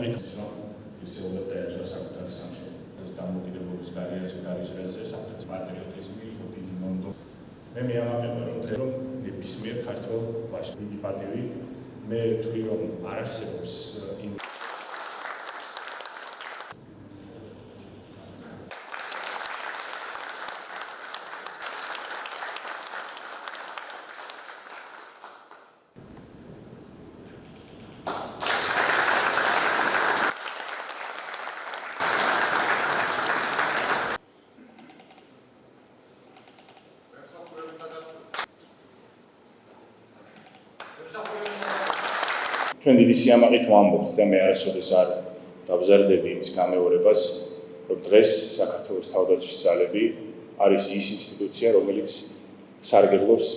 საკითხს, რომ ისეულად დაეცვა საკუთარი სამშობლოს დამოუკიდებლობის გარიჟრაზე, საკუთარი პატრიოტიზმი, დიდი ნომდო. მე მიამაყება, რომ ნებისმიერ ქართველ ვაჟს დიდი პატივი, მე ვთვლი, რომ არ არსებობს იმ ჩვენ დიდი სიამაყით ვამბობთ და მე არასოდეს არ დავზარდები იმის გამეორებას, რომ დღეს საქართველოს თავდაცვის ძალები არის ის ინსტიტუცია, რომელიც სარგებლობს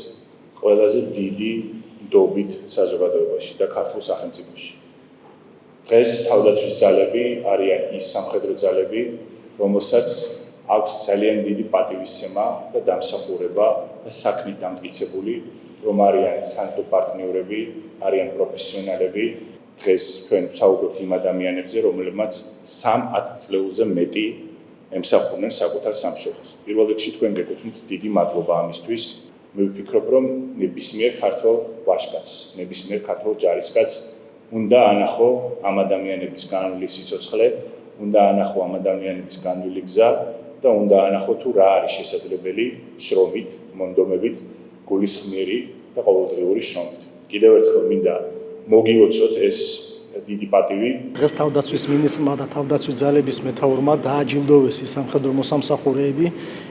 ყველაზე დიდი ნდობით საზოგადოებაში და ქართულ სახელმწიფოში. დღეს თავდაცვის ძალები არიან ის სამხედრო ძალები, რომელსაც აქვს ძალიან დიდი პატივისცემა და დამსახურება და საქმით დამტკიცებული, რომ არიან სანდო პარტნიორები, არიან პროფესიონალები. დღეს ჩვენ ვსაუბრობთ იმ ადამიანებზე, რომლებმაც 3-10 წლეულზე მეტი ემსახურნენ საკუთარ სამშობლოს. პირველ რიგში თქვენ გეკუთვნით დიდი მადლობა ამისთვის. მე ვფიქრობ, რომ ნებისმიერ ქართველ ვაჟკაცს, ნებისმიერ ქართველ ჯარისკაცს უნდა ანახო ამ ადამიანების განვლილი სიცოცხლე, უნდა ანახო ამ ადამიანების განვლილი გზა და უნდა ანახო თუ რა არის შესაძლებელი შრომით, მონდომებით, გულისხმიერი და ყოველდღიური შრომით. კიდევ ერთხელ მინდა მოგილოცოთ ეს დიდი პატივი. დღეს თავდაცვის მინისტრმა და თავდაცვის ძალების მეთაურმა დააჯილდოვეს ის სამხედრო მოსამსახურეები,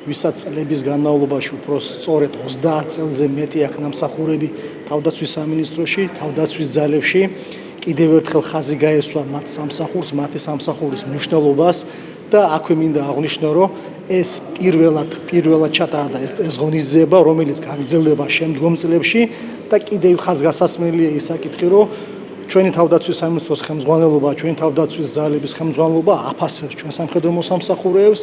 ვისაც წლების განმავლობაში უფრო სწორედ 30 წელზე მეტი აქ ნამსახურები თავდაცვის სამინისტროში, თავდაცვის ძალებში. კიდევ ერთხელ ხაზი გაესვა მათ სამსახურს, მათი სამსახურის მნიშვნელობას და აქვე მინდა აღვნიშნო, რომ ეს პირველად ჩატარდა ეს ღონისძიება, რომელიც გაგრძელდება შემდგომ წლებში და კიდევ ხაზგასასმელია ის საკითხი, რომ ჩვენი თავდაცვის სამინისტროს ხელმძღვანელობა, ჩვენი თავდაცვის ძალების ხელმძღვანელობა აფასებს ჩვენ სამხედრო მოსამსახურეებს.